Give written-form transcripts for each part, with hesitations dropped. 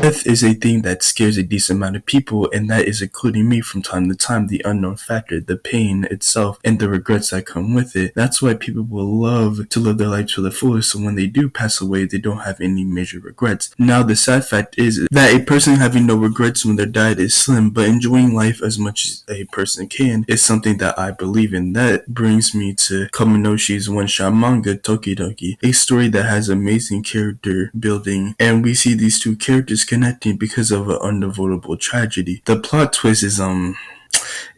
Death is a thing that scares a decent amount of people, and that is including me from time to time. The unknown factor, the pain itself, and the regrets that come with it. That's why people will love to live their life to the fullest, so when they do pass away, they don't have any major regrets. Now, the sad fact is that a person having no regrets when they're died is slim, but enjoying life as much as a person can is something that I believe in. That brings me to Kaminoshi's one-shot manga, Toki, a story that has amazing character building, and we see these two characters connecting because of an unavoidable tragedy. The plot twist is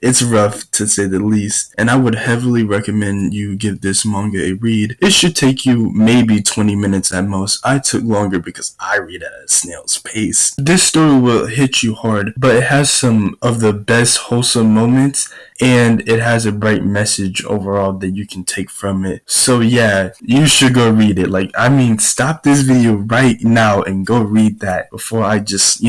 it's rough to say the least, and I would heavily recommend you give this manga a read. It should take you maybe 20 minutes at most. I took longer because I read at a snail's pace. This story will hit you hard, but it has some of the best wholesome moments, and it has a bright message overall that you can take from it. So yeah, you should go read it. Stop this video right now and go read that before I just,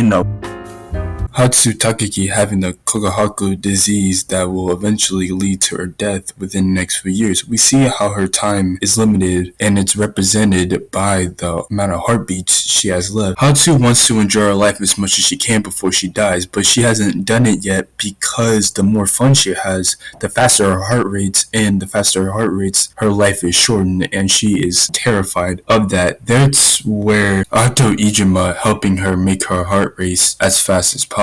Hatsu Takeki having the Kogahaku disease that will eventually lead to her death within the next few years. We see how her time is limited, and it's represented by the amount of heartbeats she has left. Hatsu wants to enjoy her life as much as she can before she dies, but she hasn't done it yet because the more fun she has, the faster her heart rates, and the faster her heart rates, her life is shortened, and she is terrified of that. That's where Ato Ijima helping her make her heart race as fast as possible.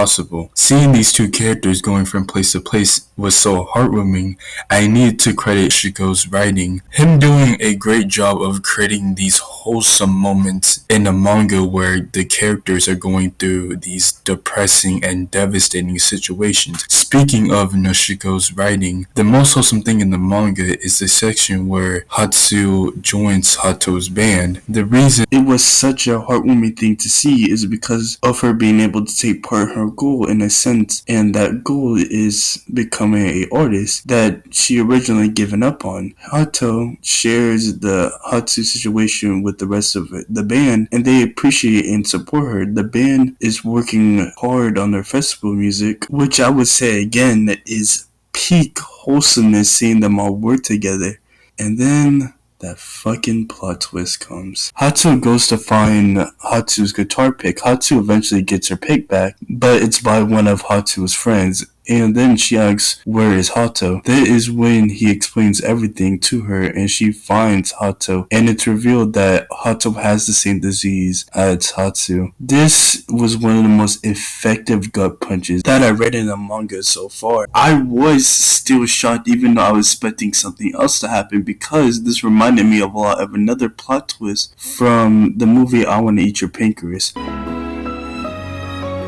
Seeing these two characters going from place to place was so heartwarming. I need to credit Shiko's writing. Him doing a great job of creating these wholesome moments in a manga where the characters are going through these depressing and devastating situations. Speaking of Noshiko's writing, the most wholesome thing in the manga is the section where Hatsu joins Hato's band. The reason it was such a heartwarming thing to see is because of her being able to take part in her goal in a sense, and that goal is becoming an artist that she originally given up on. Hato shares the Hatsu situation with the rest of the band, and they appreciate and support her. The band is working hard on their festival music, which I would say again is peak wholesomeness, seeing them all work together. And then that fucking plot twist comes. Hatsu goes to find Hatsu's guitar pick. Hatsu eventually gets her pick back, but it's by one of Hatsu's friends. And then she asks, where is Hato? That is when he explains everything to her, and she finds Hato. And it's revealed that Hato has the same disease as Hatsu. This was one of the most effective gut punches that I read in a manga so far. I was still shocked even though I was expecting something else to happen, because this reminded me of a lot of another plot twist from the movie I Want to Eat Your Pancreas.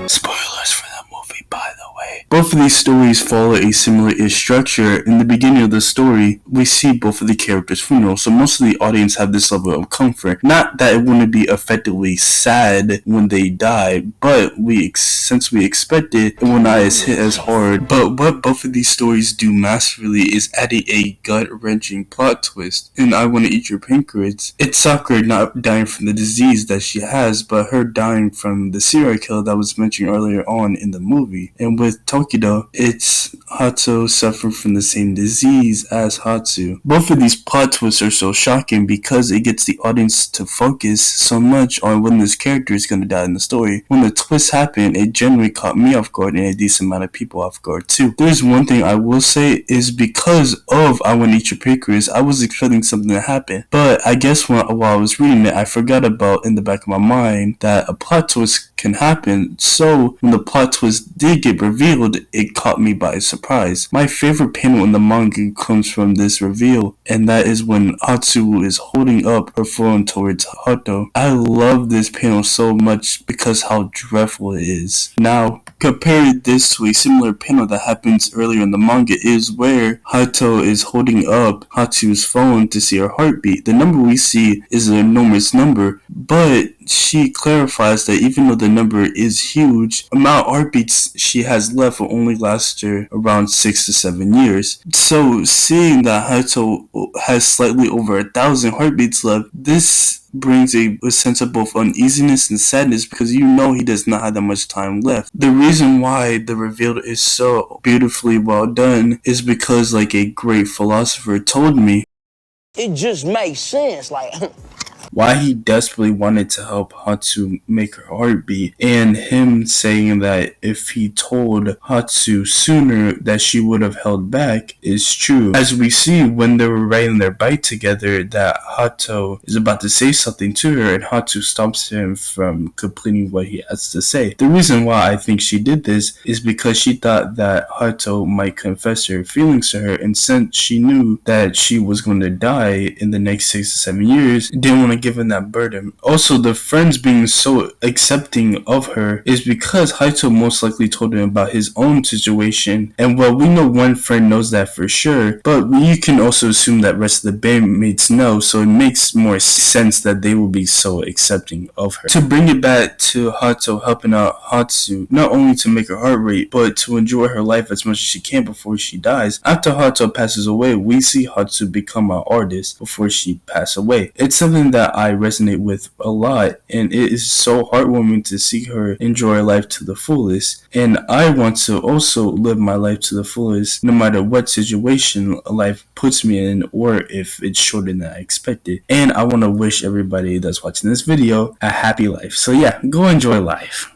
Spoilers for that movie, by the way. Both of these stories follow a similar-ish structure. In the beginning of the story, we see both of the characters' funeral, so most of the audience have this level of comfort. Not that it wouldn't be effectively sad when they die, but since we expect it, it will not hit as hard. But what both of these stories do masterfully is adding a gut-wrenching plot twist. In I Want to Eat Your Pancreas, it's Sakura not dying from the disease that she has, but her dying from the serial killer that was mentioned earlier on in the movie. And with Toki, it's Hato suffering from the same disease as Hatsu. Both of these plot twists are so shocking because it gets the audience to focus so much on when this character is going to die in the story. When the twists happen, it generally caught me off guard and a decent amount of people off guard too. There's one thing I will say is because of I Want to Eat Your Pancreas, I was expecting something to happen. But I guess while I was reading it, I forgot about in the back of my mind that a plot twist can happen. So when the plot twist did get revealed, it caught me by surprise. My favorite panel in the manga comes from this reveal, and that is when Hatsu is holding up her phone towards Hato. I love this panel so much because how dreadful it is. Now, compare this to a similar panel that happens earlier in the manga is where Hato is holding up Hatsu's phone to see her heartbeat. The number we see is an enormous number, but she clarifies that even though the number is huge, the amount of heartbeats she has left will only last her around 6 to 7 years. So seeing that Hato has slightly over 1,000 heartbeats left, this brings a sense of both uneasiness and sadness because you know he does not have that much time left. The reason why the reveal is so beautifully well done is because, like a great philosopher told me, it just makes sense. why he desperately wanted to help Hatsu make her heart beat, and him saying that if he told Hatsu sooner that she would have held back is true. As we see when they were riding their bike together, that Hato is about to say something to her and Hatsu stops him from completing what he has to say. The reason why I think she did this is because she thought that Hato might confess her feelings to her, and since she knew that she was going to die in the next 6 to 7 years, didn't want to give him that burden. Also, the friends being so accepting of her is because Hato most likely told him about his own situation, and well, we know one friend knows that for sure, but you can also assume that rest of the bandmates know, so it makes more sense that they will be so accepting of her. To bring it back to Hato helping out Hatsu, not only to make her heart rate, but to enjoy her life as much as she can before she dies. After Hato passes away, we see Hatsu become an artist before she passes away. It's something that I resonate with a lot, and it is so heartwarming to see her enjoy her life to the fullest. And I want to also live my life to the fullest, no matter what situation life puts me in, or if it's shorter than I expected. And I want to wish everybody that's watching this video a happy life. So yeah, go enjoy life.